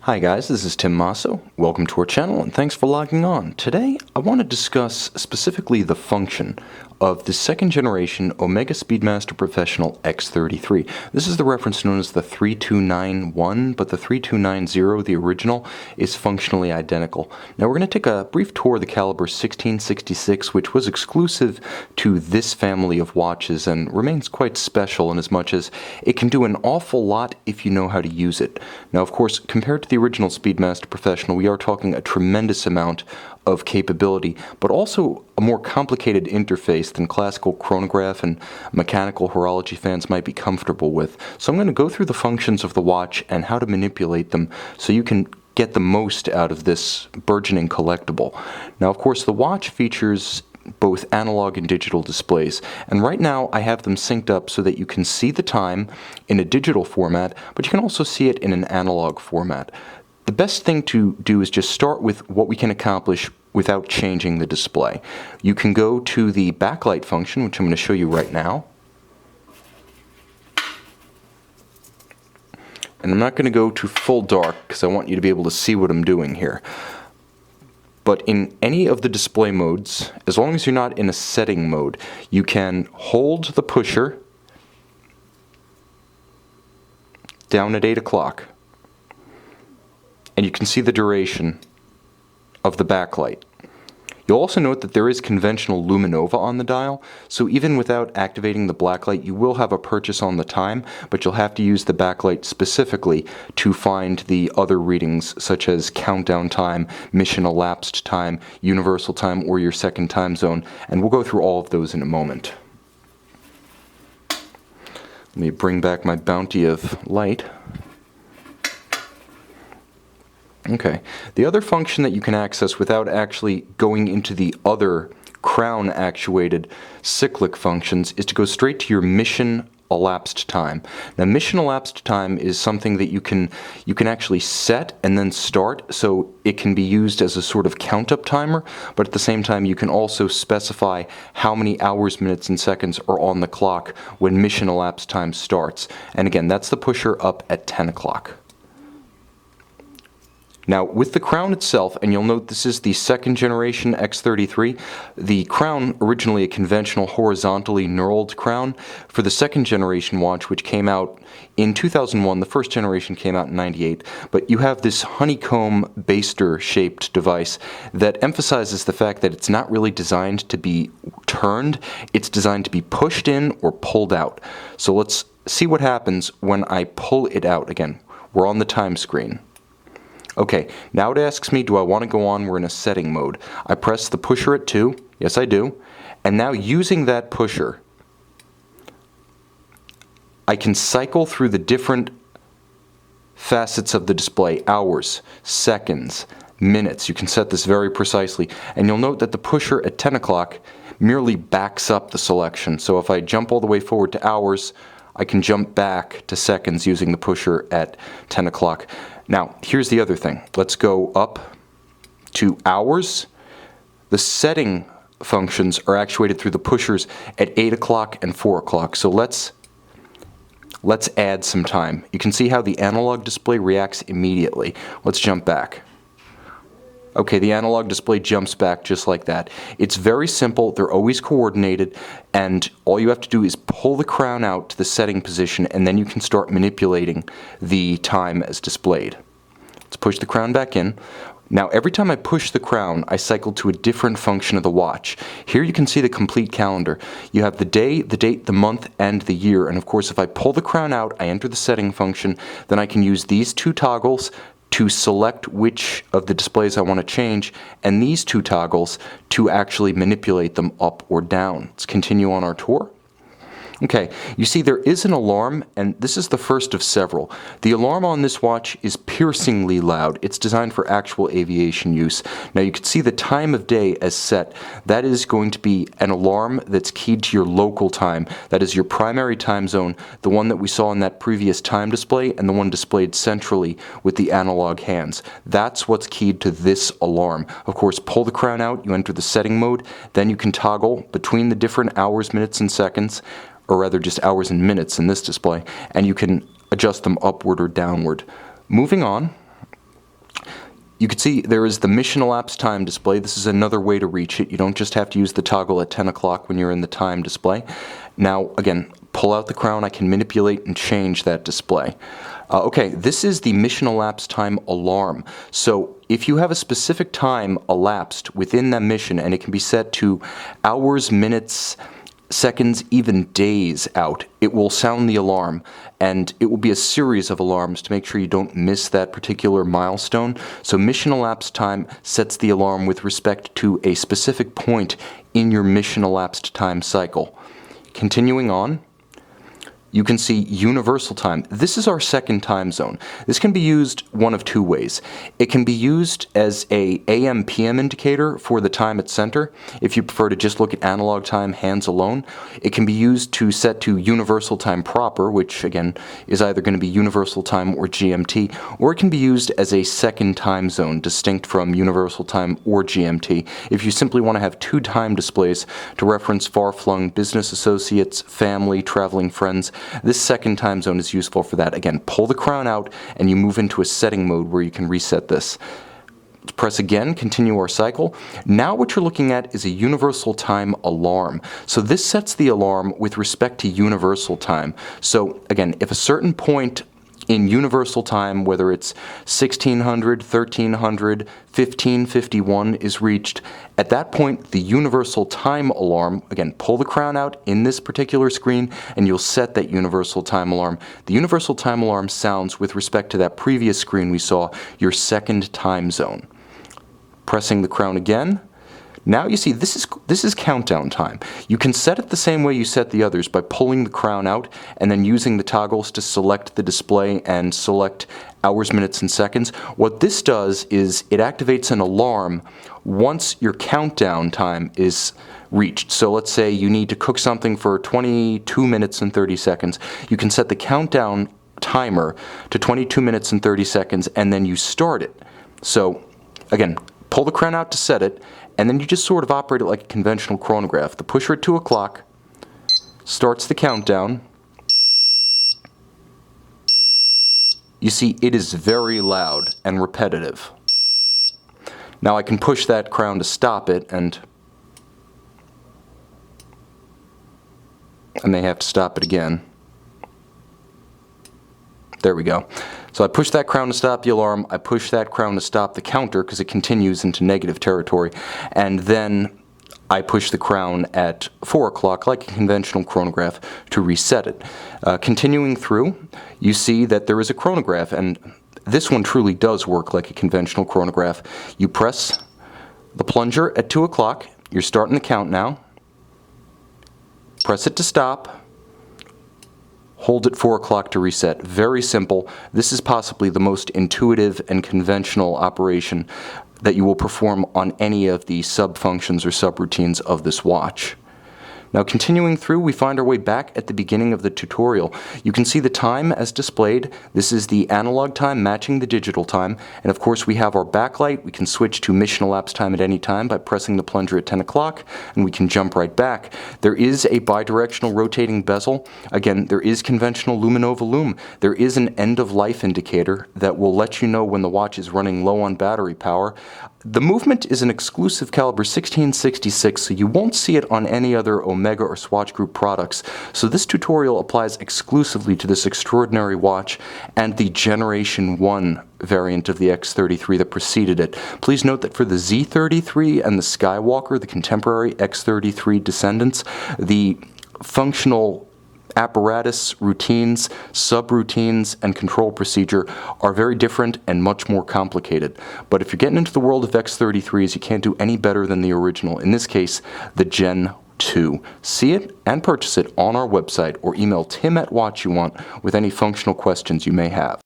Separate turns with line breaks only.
Hi guys, this is tmosso. Welcome to our channel and thanks for logging on. Today I want to discuss specifically the function of the second generation Omega Speedmaster Professional X-33. This is the reference known as the 3291, but the 3290, the original, is functionally identical. Now we're going to take a brief tour of the caliber 1666, which was exclusive to this family of watches and remains quite special in as much as it can do an awful lot if you know how to use it. Now of course, compared to the original Speedmaster Professional, we are talking a tremendous amount of capability, but also a more complicated interface than classical chronograph and mechanical horology fans might be comfortable with. So I'm going to go through the functions of the watch and how to manipulate them so you can get the most out of this burgeoning collectible. Now, of course, the watch features both analog and digital displays, and right now I have them synced up so that you can see the time in a digital format, but you can also see it in an analog format. The best thing to do is just start with what we can accomplish without changing the display. You can go to the backlight function, which I'm going to show you right now. And I'm not going to go to full dark because I want you to be able to see what I'm doing here. But in any of the display modes, as long as you're not in a setting mode, you can hold the pusher down at 8 o'clock. And you can see the duration of the backlight. You'll also note that there is conventional luminova on the dial, so even without activating the blacklight, you will have a purchase on the time, but you'll have to use the backlight specifically to find the other readings, such as countdown time, mission elapsed time, universal time, or your second time zone, and we'll go through all of those in a moment. Let me bring back my bounty of light. Okay, the other function that you can access without actually going into the other crown actuated cyclic functions is to go straight to your mission elapsed time. Now mission elapsed time is something that you can actually set and then start, so it can be used as a sort of count up timer, but at the same time you can also specify how many hours, minutes, and seconds are on the clock when mission elapsed time starts. And again, that's the pusher up at 10 o'clock. Now, with the crown itself, and you'll note this is the second generation X-33, the crown, originally a conventional horizontally knurled crown, for the second generation watch, which came out in 2001, the first generation came out in 98, but you have this honeycomb baster-shaped device that emphasizes the fact that it's not really designed to be turned, it's designed to be pushed in or pulled out. So let's see what happens when I pull it out. Again, we're on the time screen. Okay, now it asks me, do I want to go on? We're in a setting mode. I press the pusher at 2, yes I do, and now using that pusher, I can cycle through the different facets of the display, hours, seconds, minutes. You can set this very precisely, and you'll note that the pusher at 10 o'clock merely backs up the selection. So if I jump all the way forward to hours, I can jump back to seconds using the pusher at 10 o'clock. Now, here's the other thing. Let's go up to hours. The setting functions are actuated through the pushers at 8 o'clock and 4 o'clock. So let's add some time. You can see how the analog display reacts immediately. Let's jump back. Okay, the analog display jumps back just like that. It's very simple, they're always coordinated, and all you have to do is pull the crown out to the setting position, and then you can start manipulating the time as displayed. Let's push the crown back in. Now every time I push the crown, I cycle to a different function of the watch. Here you can see the complete calendar. You have the day, the date, the month, and the year, and of course if I pull the crown out, I enter the setting function, then I can use these two toggles to select which of the displays I want to change, and these two toggles to actually manipulate them up or down. Let's continue on our tour. Okay, you see there is an alarm, and this is the first of several. The alarm on this watch is piercingly loud. It's designed for actual aviation use. Now you can see the time of day as set. That is going to be an alarm that's keyed to your local time. That is your primary time zone, the one that we saw in that previous time display, and the one displayed centrally with the analog hands. That's what's keyed to this alarm. Of course, pull the crown out, you enter the setting mode, then you can toggle between the different hours, minutes, and seconds, or rather just hours and minutes in this display, and you can adjust them upward or downward. Moving on, You can see there is the mission elapsed time display. This is another way to reach it. You don't just have to use the toggle at 10 o'clock when you're in the time display. Now, again, pull out the crown. I can manipulate and change that display. Okay, this is the mission elapsed time alarm. So if you have a specific time elapsed within that mission, and it can be set to hours, minutes, seconds, even days out, it will sound the alarm, and it will be a series of alarms to make sure you don't miss that particular milestone. So mission elapsed time sets the alarm with respect to a specific point in your mission elapsed time cycle. Continuing on, you can see universal time. This is our second time zone. This can be used one of two ways. It can be used as a AM/PM indicator for the time at center. If you prefer to just look at analog time hands alone, it can be used to set to universal time proper, which again is either going to be universal time or GMT, or it can be used as a second time zone distinct from universal time or GMT if you simply want to have two time displays to reference far-flung business associates, family, traveling friends. This second time zone is useful for that. Again, pull the crown out and you move into a setting mode where you can reset this. Press again, continue our cycle. Now what you're looking at is a universal time alarm. So this sets the alarm with respect to universal time. So again, if a certain point in universal time, whether it's 1600, 1300, 1551 is reached, at that point the universal time alarm, again, pull the crown out in this particular screen and you'll set that universal time alarm. The universal time alarm sounds with respect to that previous screen we saw, your second time zone. Pressing the crown again. Now you see this is countdown time. You can set it the same way you set the others by pulling the crown out and then using the toggles to select the display and select hours, minutes, and seconds. What this does is it activates an alarm once your countdown time is reached. So let's say you need to cook something for 22 minutes and 30 seconds. You can set the countdown timer to 22 minutes and 30 seconds and then you start it. So again, pull the crown out to set it, and then you just sort of operate it like a conventional chronograph. The pusher at 2 o'clock starts the countdown. You see, it is very loud and repetitive. Now I can push that crown to stop it, and I may have to stop it again. There we go. So I push that crown to stop the alarm, I push that crown to stop the counter because it continues into negative territory, and then I push the crown at 4 o'clock like a conventional chronograph to reset it. Continuing through, you see that there is a chronograph, and this one truly does work like a conventional chronograph. You press the plunger at 2 o'clock, you're starting the count now, press it to stop, hold at 4 o'clock to reset. Very simple. This is possibly the most intuitive and conventional operation that you will perform on any of the sub-functions or subroutines of this watch. Now continuing through, we find our way back at the beginning of the tutorial. You can see the time as displayed. This is the analog time matching the digital time, and of course we have our backlight. We can switch to mission elapsed time at any time by pressing the plunger at 10 o'clock, and we can jump right back. There is a bidirectional rotating bezel. Again, there is conventional luminova lume. There is an end-of-life indicator that will let you know when the watch is running low on battery power. The movement is an exclusive caliber 1666, so you won't see it on any other Omega or Swatch Group products. So this tutorial applies exclusively to this extraordinary watch and the Generation 1 variant of the X-33 that preceded it. Please note that for the Z-33 and the Skywalker, the contemporary X-33 descendants, the functional apparatus, routines, subroutines, and control procedure are very different and much more complicated. But if you're getting into the world of X-33s, you can't do any better than the original, in this case, the Gen 2. See it and purchase it on our website or email tim@watchyouwant with any functional questions you may have.